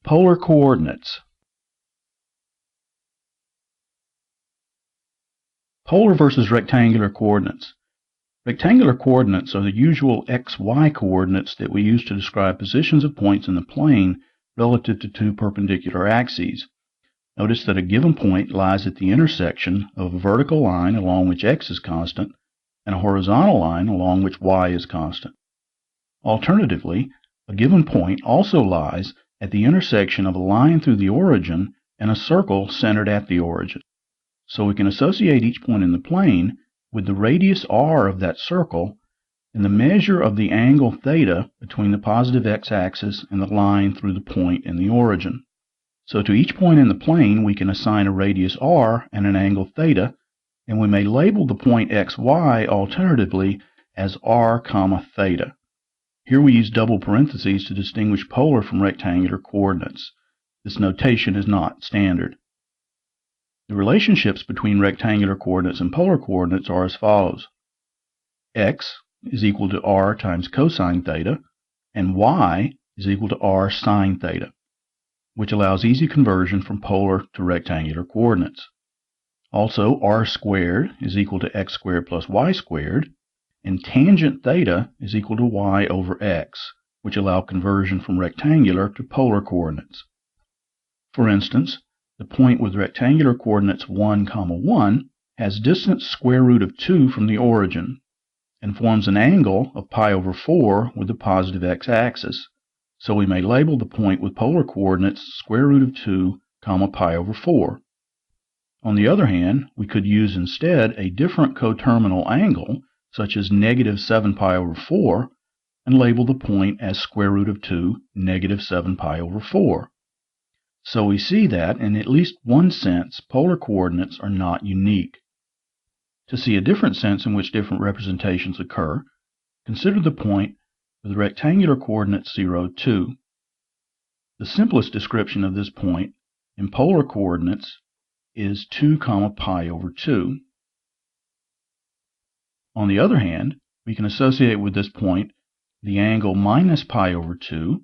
Polar coordinates. Polar versus rectangular coordinates. Rectangular coordinates are the usual x-y coordinates that we use to describe positions of points in the plane relative to two perpendicular axes. Notice that a given point lies at the intersection of a vertical line along which x is constant and a horizontal line along which y is constant. Alternatively, a given point also lies at the intersection of a line through the origin and a circle centered at the origin. So we can associate each point in the plane with the radius r of that circle and the measure of the angle theta between the positive x-axis and the line through the point in the origin. So to each point in the plane we can assign a radius r and an angle theta, and we may label the point xy alternatively as r, theta. Here we use double parentheses to distinguish polar from rectangular coordinates. This notation is not standard. The relationships between rectangular coordinates and polar coordinates are as follows. X is equal to r times cosine theta, and y is equal to r sine theta, which allows easy conversion from polar to rectangular coordinates. Also, r squared is equal to x squared plus y squared, and tangent theta is equal to y over x, which allow conversion from rectangular to polar coordinates. For instance, the point with rectangular coordinates 1, 1 has distance square root of 2 from the origin and forms an angle of pi over 4 with the positive x-axis. So we may label the point with polar coordinates square root of 2, pi over 4. On the other hand, we could use instead a different coterminal angle, such as negative 7 pi over 4, and label the point as square root of 2, negative 7 pi over 4. So we see that, in at least one sense, polar coordinates are not unique. To see a different sense in which different representations occur, consider the point with rectangular coordinates 0, 2. The simplest description of this point in polar coordinates is 2, pi over 2. On the other hand, we can associate with this point the angle minus pi over 2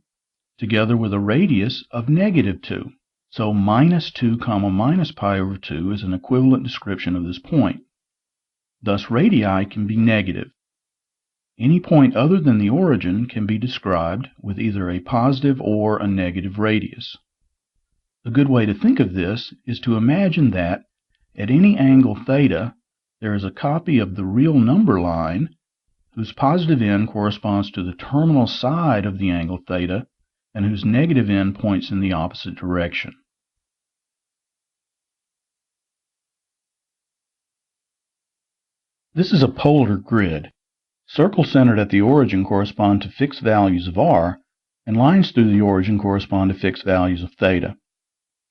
together with a radius of negative 2. So minus 2, minus pi over 2 is an equivalent description of this point. Thus radii can be negative. Any point other than the origin can be described with either a positive or a negative radius. A good way to think of this is to imagine that at any angle theta there is a copy of the real number line whose positive end corresponds to the terminal side of the angle theta and whose negative end points in the opposite direction. This is a polar grid. Circles centered at the origin correspond to fixed values of r, and lines through the origin correspond to fixed values of theta.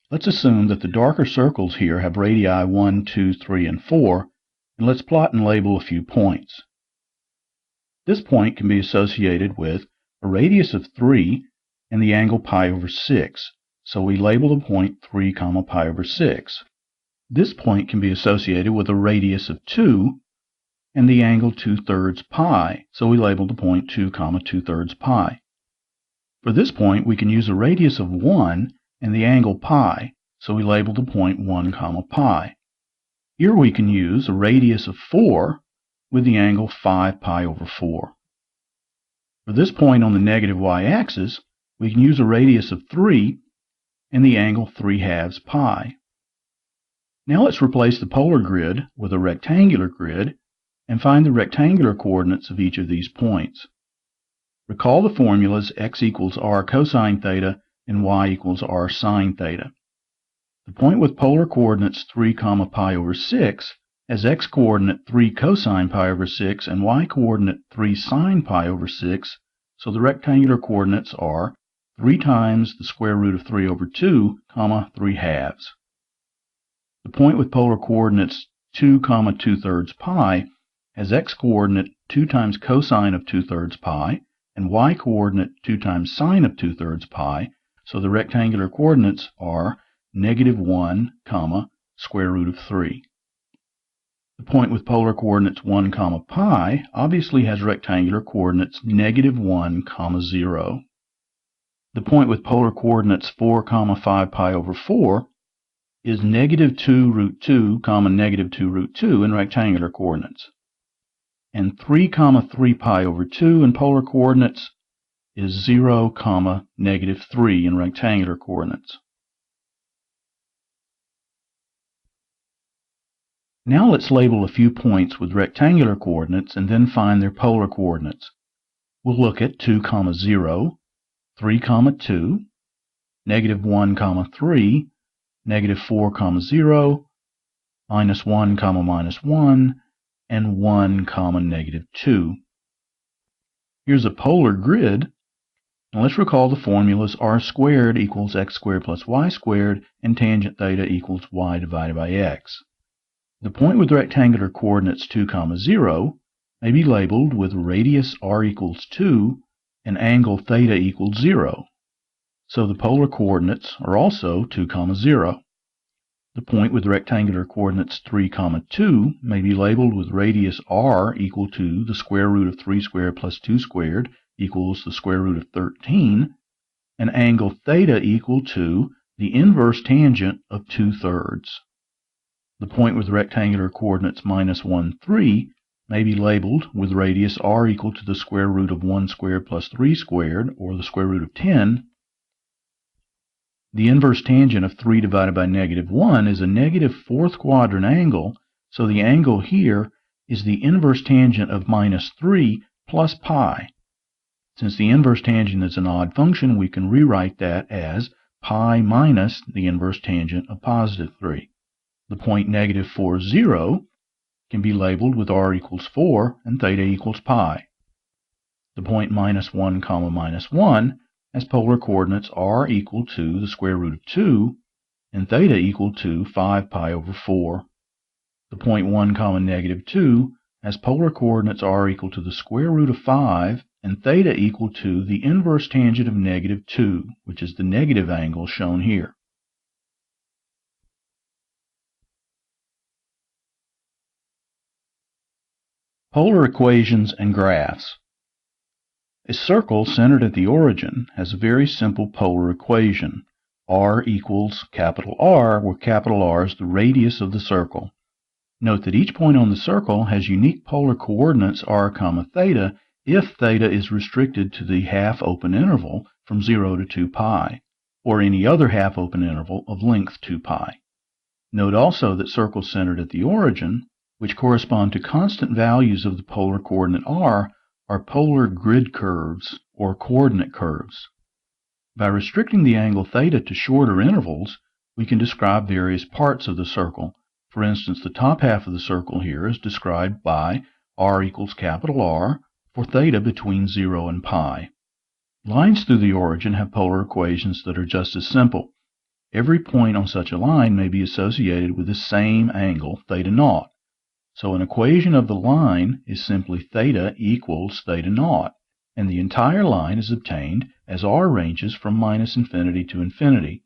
Let's assume that the darker circles here have radii 1, 2, 3, and 4, and let's plot and label a few points. This point can be associated with a radius of 3 and the angle pi over 6, so we label the point 3, pi over 6. This point can be associated with a radius of 2 and the angle 2/3 pi, so we label the point 2, 2/3 pi. For this point, we can use a radius of 1 and the angle pi, so we label the point 1, pi. Here we can use a radius of 4 with the angle 5 pi over 4. For this point on the negative y-axis, we can use a radius of 3 and the angle 3/2 pi. Now let's replace the polar grid with a rectangular grid and find the rectangular coordinates of each of these points. Recall the formulas x equals r cosine theta and y equals r sine theta. The point with polar coordinates 3, pi over 6 has x coordinate 3 cosine pi over 6 and y coordinate 3 sine pi over 6, so the rectangular coordinates are 3 times the square root of 3 over 2, 3/2. The point with polar coordinates 2, 2/3 pi has x coordinate 2 times cosine of 2/3 pi and y coordinate 2 times sine of 2/3 pi, so the rectangular coordinates are -1, square root of 3. The point with polar coordinates 1, pi obviously has rectangular coordinates -1, 0. The point with polar coordinates 4, 5 pi over 4 is negative 2 root 2, negative 2 root 2 in rectangular coordinates. And 3, 3 pi over 2 in polar coordinates is 0, negative 3 in rectangular coordinates. Now let's label a few points with rectangular coordinates and then find their polar coordinates. We'll look at 2, 0, 3, 2, negative 1, 3, negative 4, 0, minus 1, minus 1, and 1, negative 2. Here's a polar grid. Now let's recall the formulas r squared equals x squared plus y squared and tangent theta equals y divided by x. The point with rectangular coordinates 2, 0 may be labeled with radius r equals 2 and angle theta equals 0. So the polar coordinates are also 2, 0. The point with rectangular coordinates 3, 2 may be labeled with radius r equal to the square root of 3 squared plus 2 squared equals the square root of 13, and angle theta equal to the inverse tangent of 2/3. The point with rectangular coordinates minus 1, 3 may be labeled with radius r equal to the square root of 1 squared plus 3 squared, or the square root of 10. The inverse tangent of 3 divided by negative 1 is a negative fourth quadrant angle, so the angle here is the inverse tangent of minus 3 plus pi. Since the inverse tangent is an odd function, we can rewrite that as pi minus the inverse tangent of positive 3. The point negative 4, 0 can be labeled with r equals 4 and theta equals pi. The point minus 1, minus 1 has polar coordinates r equal to the square root of 2 and theta equal to 5 pi over 4. The point 1, negative 2 has polar coordinates r equal to the square root of 5 and theta equal to the inverse tangent of negative 2, which is the negative angle shown here. Polar equations and graphs. A circle centered at the origin has a very simple polar equation. R equals capital R, where capital R is the radius of the circle. Note that each point on the circle has unique polar coordinates r, theta, if theta is restricted to the half open interval from 0 to 2 pi, or any other half open interval of length 2 pi. Note also that circles centered at the origin, which correspond to constant values of the polar coordinate r, are polar grid curves or coordinate curves. By restricting the angle theta to shorter intervals, we can describe various parts of the circle. For instance, the top half of the circle here is described by r equals capital R for theta between 0 and pi. Lines through the origin have polar equations that are just as simple. Every point on such a line may be associated with the same angle, theta naught. So an equation of the line is simply theta equals theta naught, and the entire line is obtained as r ranges from minus infinity to infinity.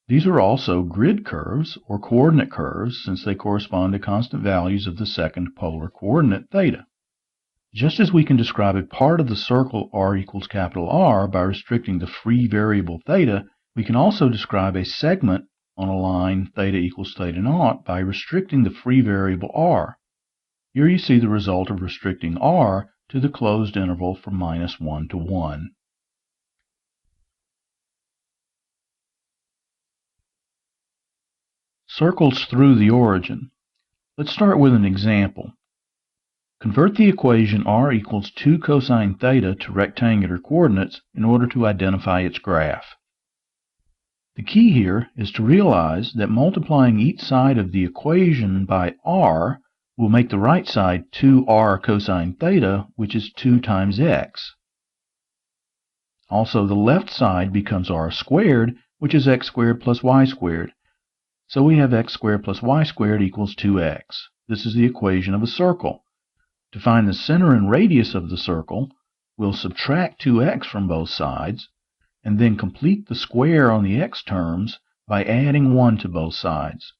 These are also grid curves or coordinate curves since they correspond to constant values of the second polar coordinate theta. Just as we can describe a part of the circle r equals capital R by restricting the free variable theta, we can also describe a segment on a line theta equals theta naught by restricting the free variable r. Here you see the result of restricting r to the closed interval from minus 1 to 1. Circles through the origin. Let's start with an example. Convert the equation r equals 2 cosine theta to rectangular coordinates in order to identify its graph. The key here is to realize that multiplying each side of the equation by r will make the right side 2r cosine theta, which is 2 times x. Also, the left side becomes r squared, which is x squared plus y squared. So we have x squared plus y squared equals 2x. This is the equation of a circle. To find the center and radius of the circle, we'll subtract 2x from both sides, and then complete the square on the x terms by adding 1 to both sides.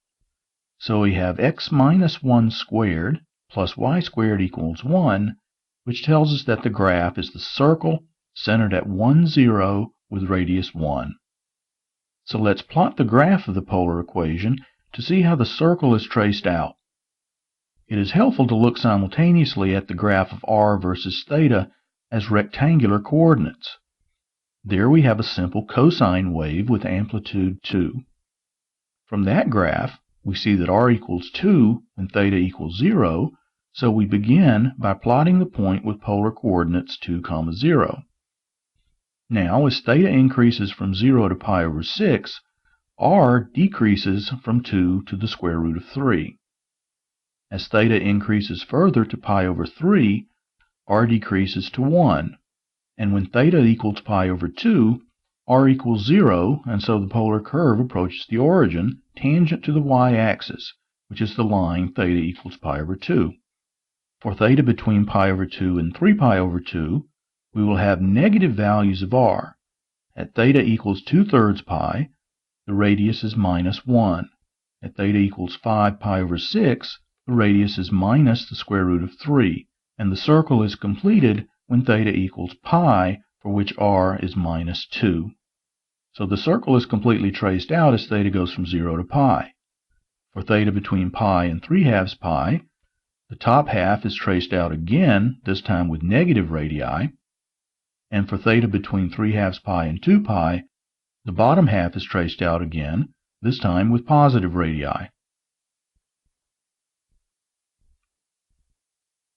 So we have x minus 1 squared plus y squared equals 1, which tells us that the graph is the circle centered at 1, 0, with radius 1. So let's plot the graph of the polar equation to see how the circle is traced out. It is helpful to look simultaneously at the graph of r versus theta as rectangular coordinates. There we have a simple cosine wave with amplitude 2. From that graph, we see that r equals 2 and theta equals 0, so we begin by plotting the point with polar coordinates 2, 0. Now, as theta increases from 0 to pi over 6, r decreases from 2 to the square root of 3. As theta increases further to pi over 3, r decreases to 1. And when theta equals pi over 2, r equals 0, and so the polar curve approaches the origin tangent to the y-axis, which is the line theta equals pi over 2. For theta between pi over 2 and 3 pi over 2, we will have negative values of r. At theta equals 2/3 pi, the radius is minus 1. At theta equals 5 pi over 6, the radius is minus the square root of 3, and the circle is completed when theta equals pi, for which r is minus 2. So the circle is completely traced out as theta goes from 0 to pi. For theta between pi and 3/2 pi, the top half is traced out again, this time with negative radii, and for theta between 3/2 pi and 2 pi, the bottom half is traced out again, this time with positive radii.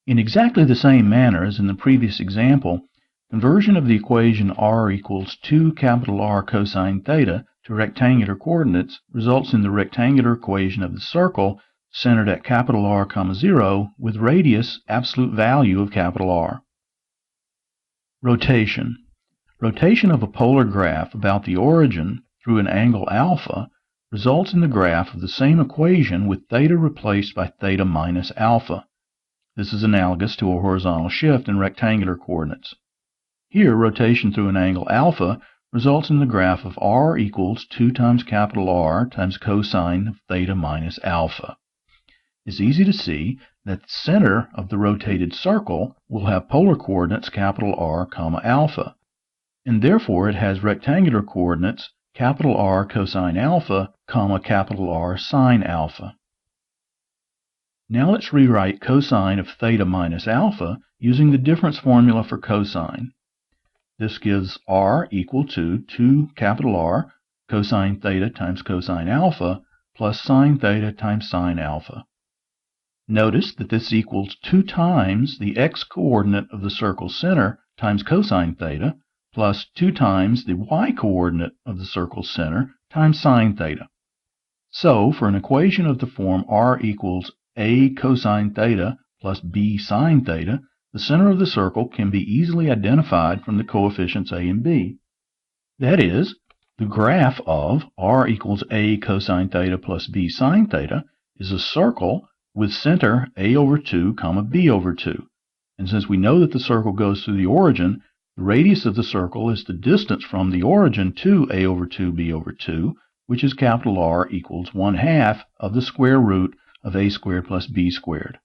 In exactly the same manner as in the previous example, conversion of the equation r equals 2 R cosine theta to rectangular coordinates results in the rectangular equation of the circle centered at R, 0 with radius absolute value of R. Rotation. Rotation of a polar graph about the origin through an angle alpha results in the graph of the same equation with theta replaced by theta minus alpha. This is analogous to a horizontal shift in rectangular coordinates. Here, rotation through an angle alpha results in the graph of r equals 2 times R times cosine of theta minus alpha. It's easy to see that the center of the rotated circle will have polar coordinates R, alpha, and therefore it has rectangular coordinates R cosine alpha, R sine alpha. Now let's rewrite cosine of theta minus alpha using the difference formula for cosine. This gives r equal to 2 R cosine theta times cosine alpha plus sine theta times sine alpha. Notice that this equals 2 times the x-coordinate of the circle's center times cosine theta plus 2 times the y-coordinate of the circle's center times sine theta. So, for an equation of the form r equals a cosine theta plus b sine theta, the center of the circle can be easily identified from the coefficients a and b. That is, the graph of r equals a cosine theta plus b sine theta is a circle with center a over 2, b over 2. And since we know that the circle goes through the origin, the radius of the circle is the distance from the origin to a over 2, b over 2, which is R equals 1/2 of the square root of a squared plus b squared.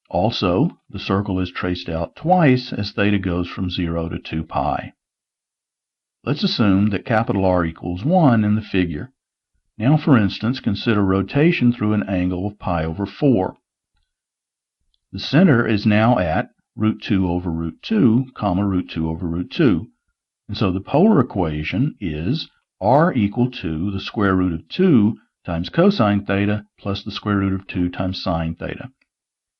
Also, the circle is traced out twice as theta goes from 0 to 2 pi. Let's assume that R equals 1 in the figure. Now, for instance, consider rotation through an angle of pi over 4. The center is now at root 2 over root 2, root 2 over root 2. And so the polar equation is r equal to the square root of 2 times cosine theta plus the square root of 2 times sine theta.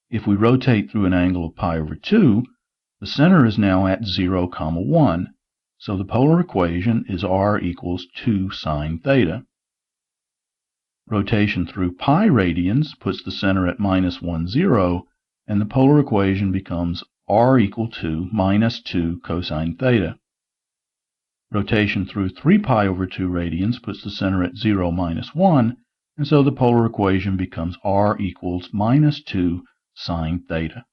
If we rotate through an angle of pi over 2, the center is now at 0, 1. So the polar equation is r equals 2 sine theta. Rotation through pi radians puts the center at -1, 0, and the polar equation becomes r equal to minus 2 cosine theta. Rotation through 3 pi over 2 radians puts the center at 0, -1, and so the polar equation becomes r equals minus 2 sine theta.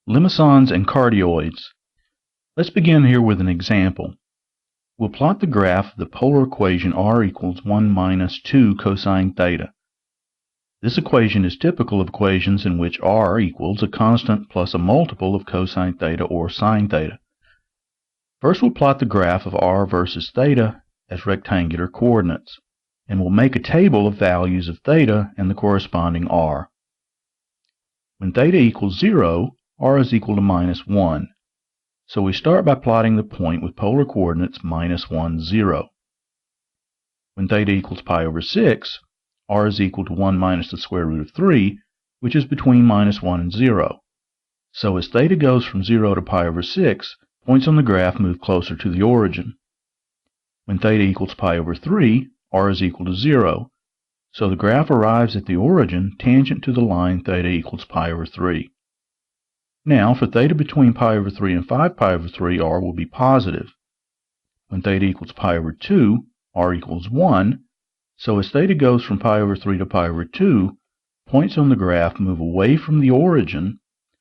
Limicons and cardioids. Let's begin here with an example. We'll plot the graph of the polar equation r equals 1 minus 2 cosine theta. This equation is typical of equations in which r equals a constant plus a multiple of cosine theta or sine theta. First, we'll plot the graph of r versus theta as rectangular coordinates, and we'll make a table of values of theta and the corresponding r. When theta equals 0, r is equal to minus 1. So we start by plotting the point with polar coordinates minus 1, 0. When theta equals pi over 6, r is equal to 1 minus the square root of 3, which is between minus 1 and 0. So as theta goes from 0 to pi over 6, points on the graph move closer to the origin. When theta equals pi over 3, r is equal to 0. So the graph arrives at the origin tangent to the line theta equals pi over 3. Now, for theta between pi over 3 and 5 pi over 3, r will be positive. When theta equals pi over 2, r equals 1. So as theta goes from pi over 3 to pi over 2, points on the graph move away from the origin,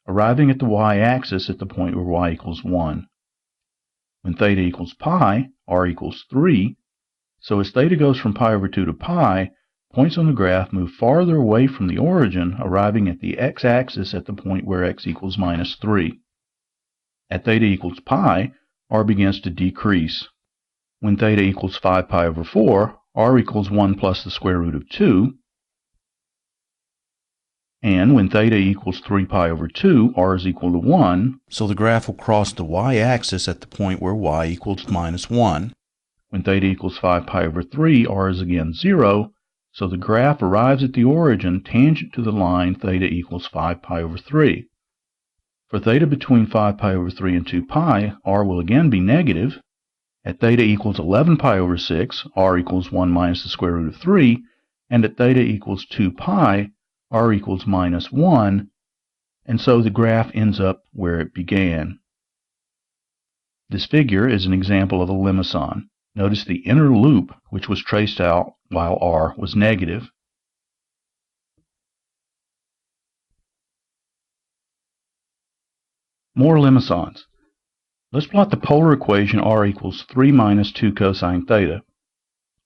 arriving at the y-axis at the point where y equals 1. When theta equals pi, r equals 3. So as theta goes from pi over 2 to pi, points on the graph move farther away from the origin, arriving at the x-axis at the point where x equals minus 3. At theta equals pi, r begins to decrease. When theta equals 5 pi over 4, r equals 1 plus the square root of 2. And when theta equals 3 pi over 2, r is equal to 1. So the graph will cross the y-axis at the point where y equals minus 1. When theta equals 5 pi over 3, r is again 0. So the graph arrives at the origin tangent to the line theta equals 5 pi over 3. For theta between 5 pi over 3 and 2 pi, r will again be negative. At theta equals 11 pi over 6, r equals 1 minus the square root of 3. And at theta equals 2 pi, r equals minus 1, and so the graph ends up where it began. This figure is an example of a limison. Notice the inner loop, which was traced out while r was negative. More limisons. Let's plot the polar equation r equals 3 minus 2 cosine theta.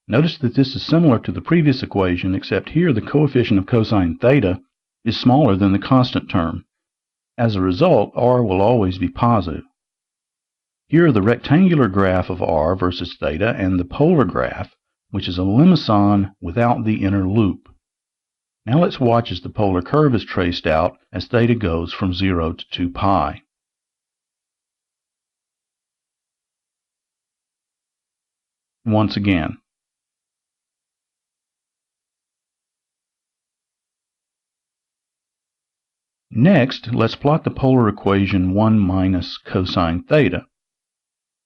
Notice that this is similar to the previous equation, except here the coefficient of cosine theta is smaller than the constant term. As a result, r will always be positive. Here are the rectangular graph of r versus theta and the polar graph, which is a limison without the inner loop. Now let's watch as the polar curve is traced out as theta goes from 0 to 2 pi. Once again. Next, let's plot the polar equation 1 minus cosine theta.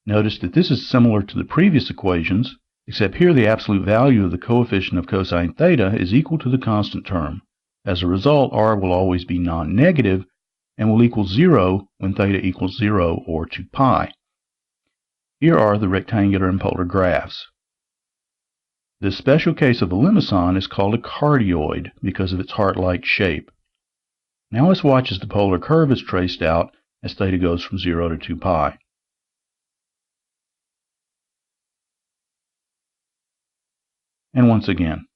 Notice that this is similar to the previous equations, except here the absolute value of the coefficient of cosine theta is equal to the constant term. As a result, r will always be non-negative and will equal 0 when theta equals 0 or 2 pi. Here are the rectangular and polar graphs. This special case of a limison is called a cardioid because of its heart-like shape. Now let's watch as the polar curve is traced out as theta goes from 0 to 2 pi. And once again.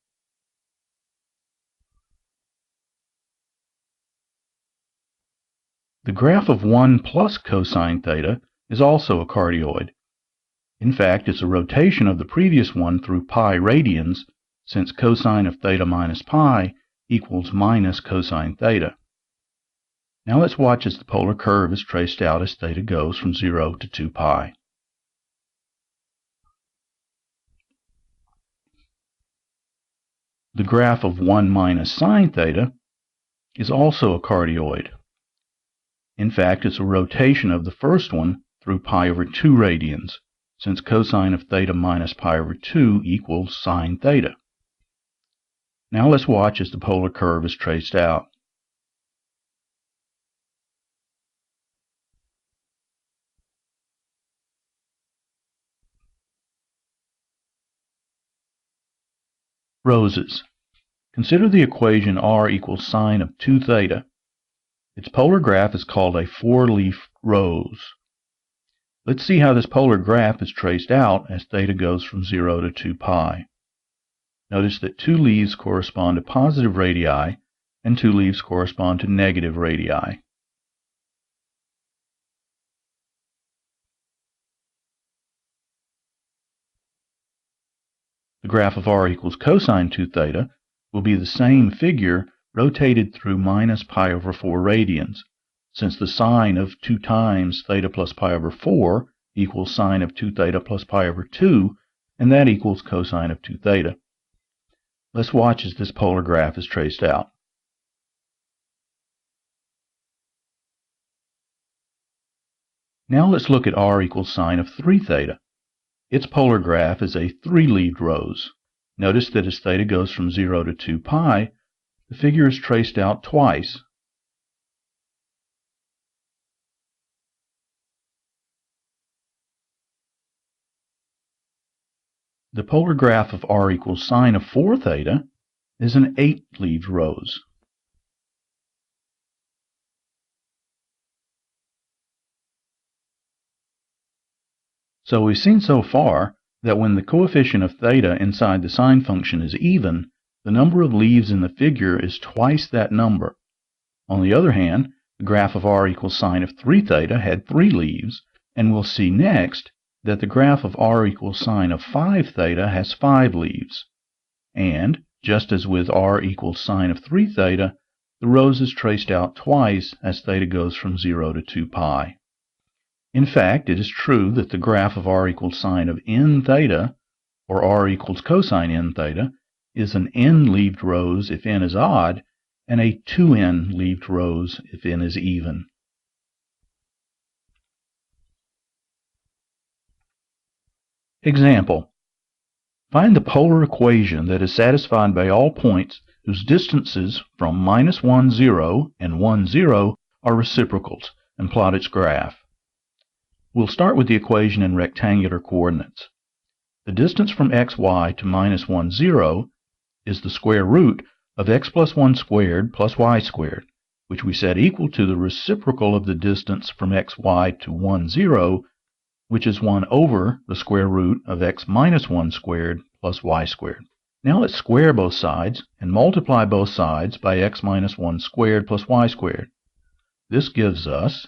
The graph of 1 plus cosine theta is also a cardioid. In fact, it's a rotation of the previous one through pi radians, since cosine of theta minus pi equals minus cosine theta. Now let's watch as the polar curve is traced out as theta goes from 0 to 2 pi. The graph of 1 minus sine theta is also a cardioid. In fact, it's a rotation of the first one through pi over 2 radians, since cosine of theta minus pi over 2 equals sine theta. Now let's watch as the polar curve is traced out. Roses. Consider the equation r equals sine of 2 theta. Its polar graph is called a four-leaf rose. Let's see how this polar graph is traced out as theta goes from 0 to 2 pi. Notice that 2 leaves correspond to positive radii and 2 leaves correspond to negative radii. The graph of r equals cosine 2 theta will be the same figure rotated through minus pi over 4 radians, since the sine of 2 times theta plus pi over 4 equals sine of 2 theta plus pi over 2, and that equals cosine of 2 theta. Let's watch as this polar graph is traced out. Now let's look at r equals sine of 3 theta. Its polar graph is a 3-leaved rose. Notice that as theta goes from 0 to 2 pi, the figure is traced out twice. The polar graph of r equals sine of 4 theta is an 8-leaved rose. So we've seen so far that when the coefficient of theta inside the sine function is even, the number of leaves in the figure is twice that number. On the other hand, the graph of r equals sine of 3 theta had 3 leaves, and we'll see next that the graph of r equals sine of 5 theta has 5 leaves. And, just as with r equals sine of 3 theta, the rose is traced out twice as theta goes from 0 to 2 pi. In fact, it is true that the graph of r equals sine of n theta, or r equals cosine n theta, is an n-leaved rose if n is odd, and a 2n-leaved rose if n is even. Example: find the polar equation that is satisfied by all points whose distances from -1, 0 and 1, 0 are reciprocals, and plot its graph. We'll start with the equation in rectangular coordinates. The distance from xy to -1, 0 is the square root of x plus 1 squared plus y squared, which we set equal to the reciprocal of the distance from xy to 1, 0, which is 1 over the square root of x minus 1 squared plus y squared. Now let's square both sides and multiply both sides by x minus 1 squared plus y squared. This gives us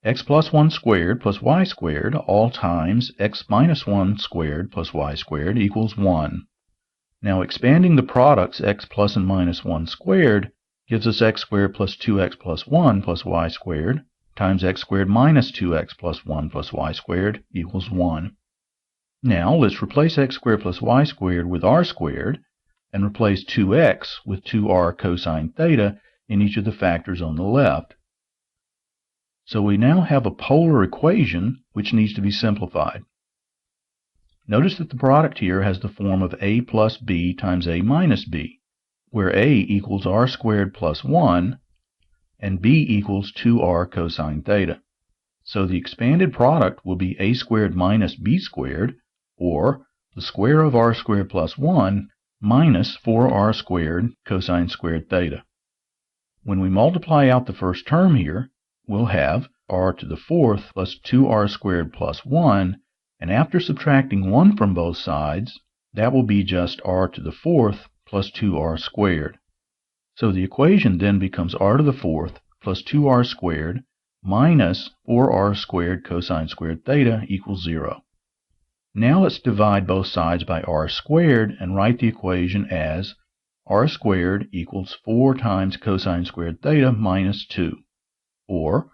x plus 1 squared plus y squared all times x minus 1 squared plus y squared equals 1. Now expanding the products x plus and minus 1 squared gives us x squared plus 2x plus 1 plus y squared times x squared minus 2x plus 1 plus y squared equals 1. Now let's replace x squared plus y squared with r squared and replace 2x with 2r cosine theta in each of the factors on the left. So we now have a polar equation which needs to be simplified. Notice that the product here has the form of a plus b times a minus b, where a equals r squared plus 1 and b equals 2r cosine theta. So the expanded product will be a squared minus b squared, or the square of r squared plus 1 minus 4r squared cosine squared theta. When we multiply out the first term here, we'll have r to the 4th plus 2r squared plus 1, and after subtracting 1 from both sides, that will be just r to the 4th plus 2r squared. So the equation then becomes r to the 4th plus 2r squared minus 4r squared cosine squared theta equals 0. Now let's divide both sides by r squared and write the equation as r squared equals 4 times cosine squared theta minus 2. Or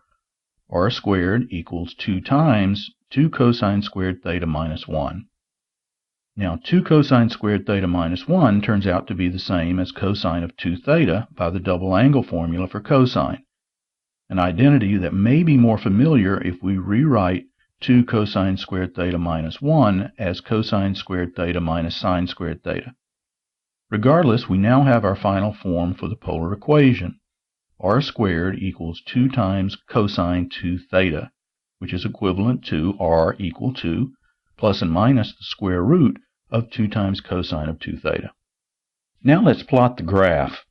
r squared equals 2 times 2 cosine squared theta minus 1. Now 2 cosine squared theta minus 1 turns out to be the same as cosine of 2 theta by the double angle formula for cosine, an identity that may be more familiar if we rewrite 2 cosine squared theta minus 1 as cosine squared theta minus sine squared theta. Regardless, we now have our final form for the polar equation. R squared equals 2 times cosine 2 theta, which is equivalent to r equal to plus and minus the square root of 2 times cosine of 2 theta. Now let's plot the graph.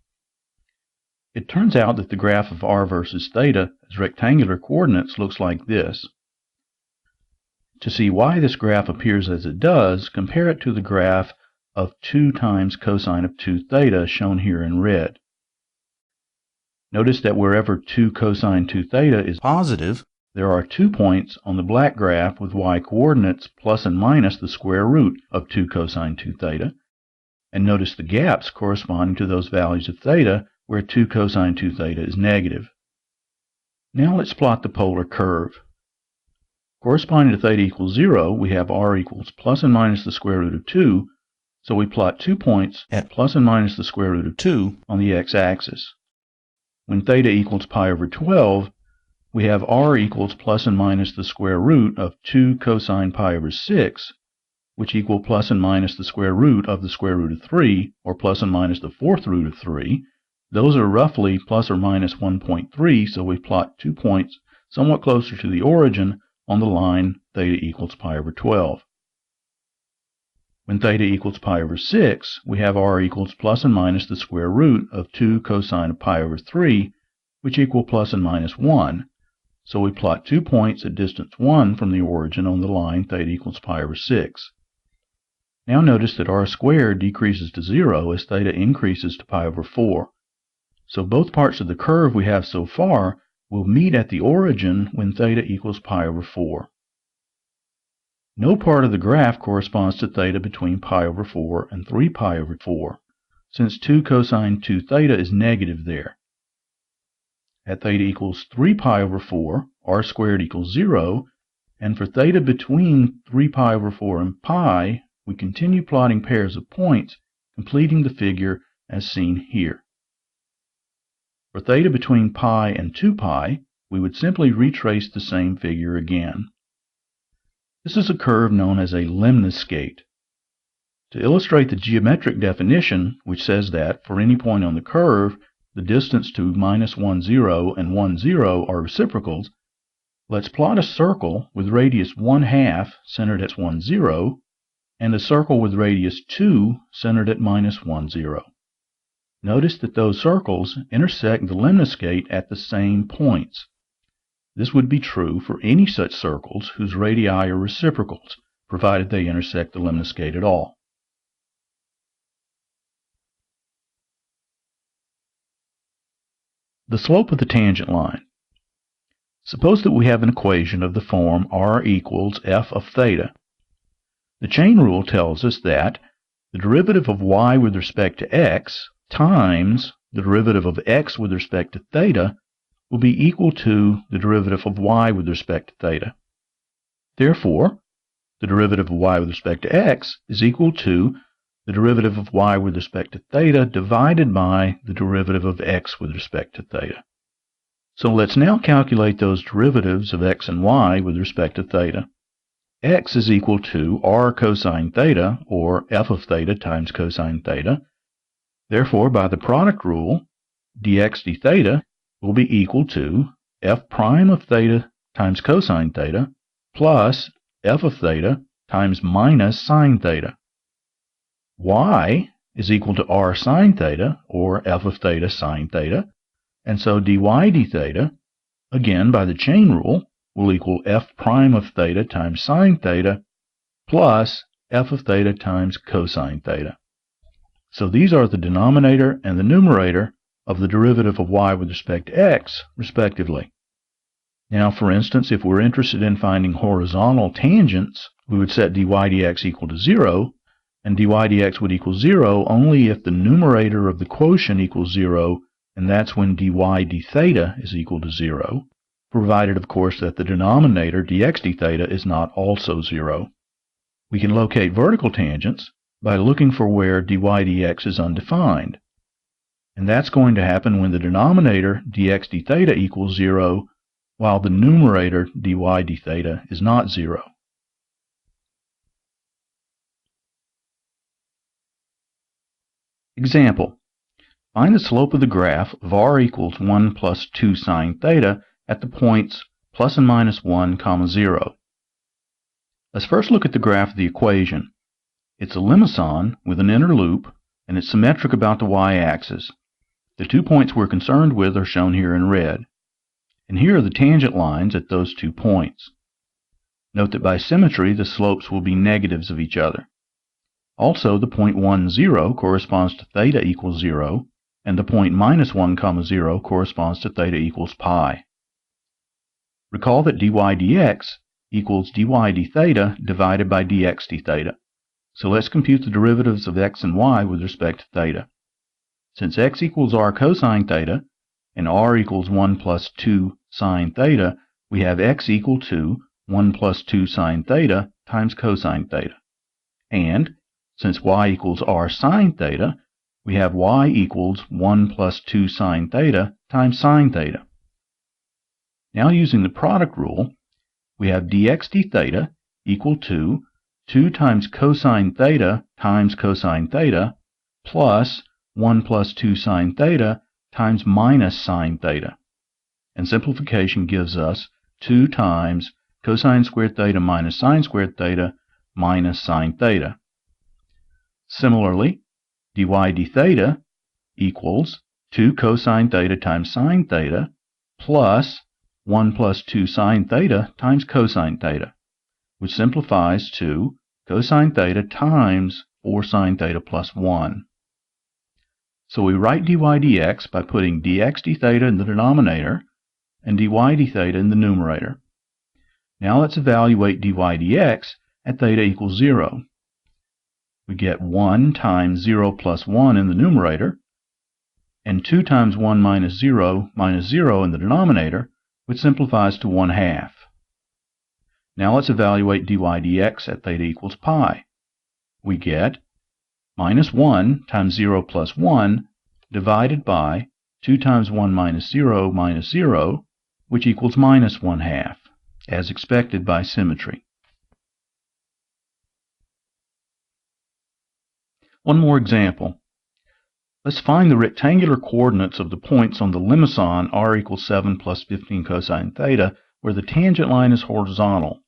It turns out that the graph of r versus theta as rectangular coordinates looks like this. To see why this graph appears as it does, compare it to the graph of 2 times cosine of 2 theta, shown here in red. Notice that wherever 2 cosine 2 theta is positive, there are 2 points on the black graph with y-coordinates plus and minus the square root of 2 cosine 2 theta. And notice the gaps corresponding to those values of theta where 2 cosine 2 theta is negative. Now let's plot the polar curve. Corresponding to theta equals 0, we have r equals plus and minus the square root of 2, so we plot 2 points at plus and minus the square root of 2 on the x-axis. When theta equals pi over 12, we have r equals plus and minus the square root of 2 cosine pi over 6, which equal plus and minus the square root of the square root of 3, or plus and minus the fourth root of 3. Those are roughly plus or minus 1.3, so we plot 2 points somewhat closer to the origin on the line theta equals pi over 12. When theta equals pi over 6, we have r equals plus and minus the square root of 2 cosine of pi over 3, which equal plus and minus 1. So we plot 2 points at distance 1 from the origin on the line theta equals pi over 6. Now notice that r squared decreases to 0 as theta increases to pi over 4. So both parts of the curve we have so far will meet at the origin when theta equals pi over 4. No part of the graph corresponds to theta between pi over 4 and 3 pi over 4, since 2 cosine 2 theta is negative there. At theta equals 3 pi over 4, r squared equals 0, and for theta between 3 pi over 4 and pi, we continue plotting pairs of points, completing the figure as seen here. For theta between pi and 2 pi, we would simply retrace the same figure again. This is a curve known as a lemniscate. To illustrate the geometric definition, which says that for any point on the curve, the distance to minus 1, 0 and 1, 0 are reciprocals, let's plot a circle with radius 1/2 centered at 1, 0, and a circle with radius 2 centered at minus 1, 0. Notice that those circles intersect the lemniscate at the same points. This would be true for any such circles whose radii are reciprocals, provided they intersect the lemniscate at all. The slope of the tangent line. Suppose that we have an equation of the form r equals f of theta. The chain rule tells us that the derivative of y with respect to x times the derivative of x with respect to theta will be equal to the derivative of y with respect to theta. Therefore, the derivative of y with respect to x is equal to the derivative of y with respect to theta divided by the derivative of x with respect to theta. So let's now calculate those derivatives of x and y with respect to theta. X is equal to r cosine theta, or f of theta times cosine theta. Therefore, by the product rule, dx d theta will be equal to f prime of theta times cosine theta plus f of theta times minus sine theta. Y is equal to r sine theta, or f of theta sine theta, and so dy d theta, again by the chain rule, will equal f prime of theta times sine theta plus f of theta times cosine theta. So these are the denominator and the numerator of the derivative of y with respect to x, respectively. Now, for instance, if we're interested in finding horizontal tangents, we would set dy dx equal to 0, and dy dx would equal 0 only if the numerator of the quotient equals 0, and that's when dy d theta is equal to 0, provided, of course, that the denominator dx d theta is not also 0. We can locate vertical tangents by looking for where dy dx is undefined. And that's going to happen when the denominator dx d theta equals 0, while the numerator dy d theta is not 0. Example. Find the slope of the graph of r equals 1 plus 2 sine theta at the points plus and minus 1, 0. Let's first look at the graph of the equation. It's a limison with an inner loop, and it's symmetric about the y-axis. The 2 points we're concerned with are shown here in red. And here are the tangent lines at those 2 points. Note that by symmetry, the slopes will be negatives of each other. Also, the point 1, 0 corresponds to theta equals 0, and the point -1, 0 corresponds to theta equals pi. Recall that dy dx equals dy d theta divided by dx d theta. So let's compute the derivatives of x and y with respect to theta. Since x equals r cosine theta, and r equals 1 plus 2 sine theta, we have x equal to 1 plus 2 sine theta times cosine theta. And since y equals r sine theta, we have y equals 1 plus 2 sine theta times sine theta. Now using the product rule, we have dx d theta equal to 2 times cosine theta times cosine theta plus 1 plus 2 sine theta times minus sine theta. And simplification gives us 2 times cosine squared theta minus sine squared theta minus sine theta. Similarly, dy d theta equals 2 cosine theta times sine theta plus 1 plus 2 sine theta times cosine theta, which simplifies to cosine theta times 4 sine theta plus 1. So we write dy dx by putting dx d theta in the denominator and dy d theta in the numerator. Now let's evaluate dy dx at theta equals 0. We get 1 times 0 plus 1 in the numerator, and 2 times 1 minus 0 in the denominator, which simplifies to 1/2. Now let's evaluate dy dx at theta equals pi. We get minus 1 times 0 plus 1 divided by 2 times 1 minus 0, which equals minus 1/2, as expected by symmetry. One more example. Let's find the rectangular coordinates of the points on the limicon r equals 7 plus 15 cosine theta, where the tangent line is horizontal.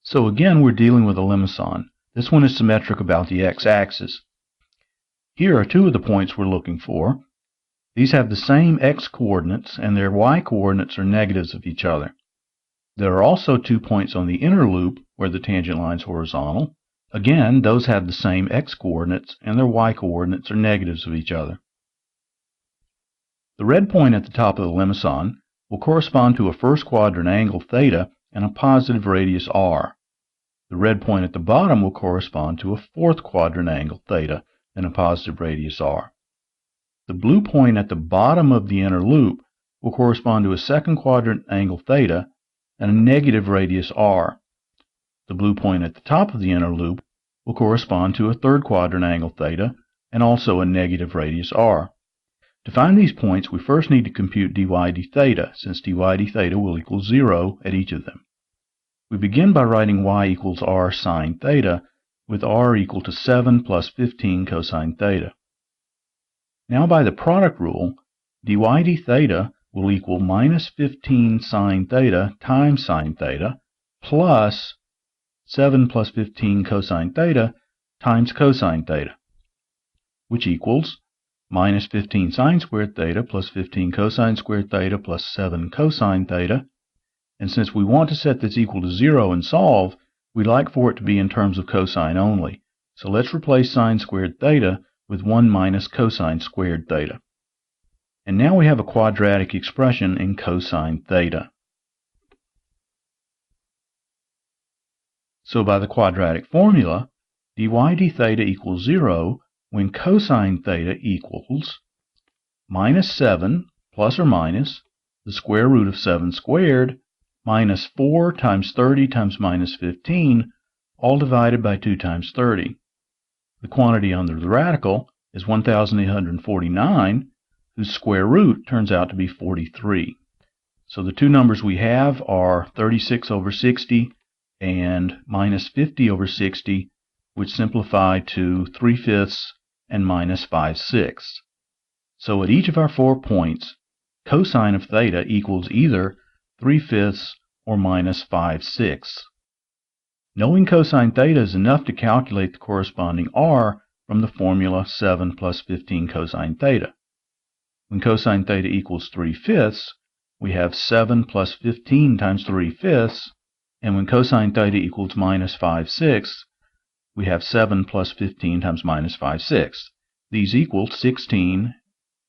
So again, we're dealing with a limicon. This one is symmetric about the x-axis. Here are two of the points we're looking for. These have the same x-coordinates, and their y-coordinates are negatives of each other. There are also 2 points on the inner loop where the tangent line is horizontal. Again, those have the same x-coordinates, and their y-coordinates are negatives of each other. The red point at the top of the limicon will correspond to a first quadrant angle theta and a positive radius r. The red point at the bottom will correspond to a fourth quadrant angle theta and a positive radius r. The blue point at the bottom of the inner loop will correspond to a second quadrant angle theta and a negative radius r. The blue point at the top of the inner loop will correspond to a third quadrant angle theta and also a negative radius r. To find these points, we first need to compute dy d theta, since dy d theta will equal 0 at each of them. We begin by writing y equals r sine theta, with r equal to 7 plus 15 cosine theta. Now by the product rule, dy d theta will equal minus 15 sine theta times sine theta plus 7 plus 15 cosine theta times cosine theta, which equals minus 15 sine squared theta plus 15 cosine squared theta plus 7 cosine theta. And since we want to set this equal to 0 and solve, we'd like for it to be in terms of cosine only. So let's replace sine squared theta with 1 minus cosine squared theta. And now we have a quadratic expression in cosine theta. So by the quadratic formula, dy d theta equals 0 when cosine theta equals minus 7 plus or minus the square root of 7 squared minus 4 times 30 times minus 15, all divided by 2 times 30. The quantity under the radical is 1,849, whose square root turns out to be 43. So the two numbers we have are 36 over 60 and minus 50 over 60, which simplify to 3/5 and minus 5/6. So at each of our 4 points, cosine of theta equals either 3/5 or minus 5/6. Knowing cosine theta is enough to calculate the corresponding r from the formula 7 plus 15 cosine theta. When cosine theta equals 3/5, we have 7 plus 15 times 3/5, and when cosine theta equals minus 5/6, we have 7 plus 15 times minus 5/6. These equal 16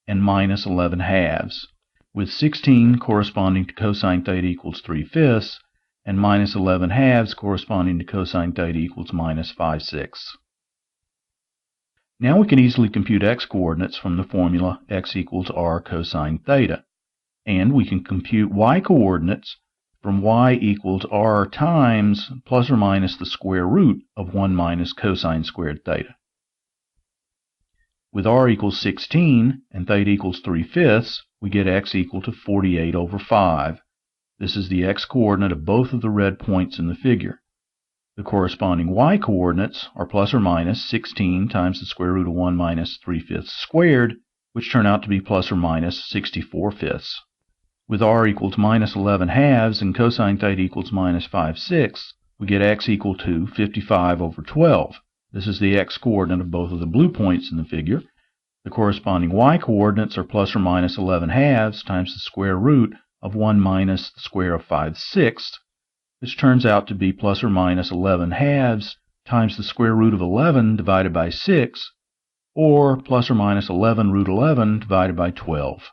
and minus 11 halves, with 16 corresponding to cosine theta equals 3/5 and minus 11 halves corresponding to cosine theta equals minus 5/6. Now we can easily compute x-coordinates from the formula x equals r cosine theta, and we can compute y-coordinates from y equals r times plus or minus the square root of 1 minus cosine squared theta. With r equals 16 and theta equals 3/5, we get x equal to 48 over 5. This is the x-coordinate of both of the red points in the figure. The corresponding y-coordinates are plus or minus 16 times the square root of 1 minus 3/5 squared, which turn out to be plus or minus 64/5. With r equals minus 11 halves and cosine theta equals minus 5/6, we get x equal to 55 over 12. This is the x-coordinate of both of the blue points in the figure. The corresponding y-coordinates are plus or minus 11 halves times the square root of 1 minus the square of 5/6, which turns out to be plus or minus 11 halves times the square root of 11 divided by 6, or plus or minus 11 root 11 divided by 12.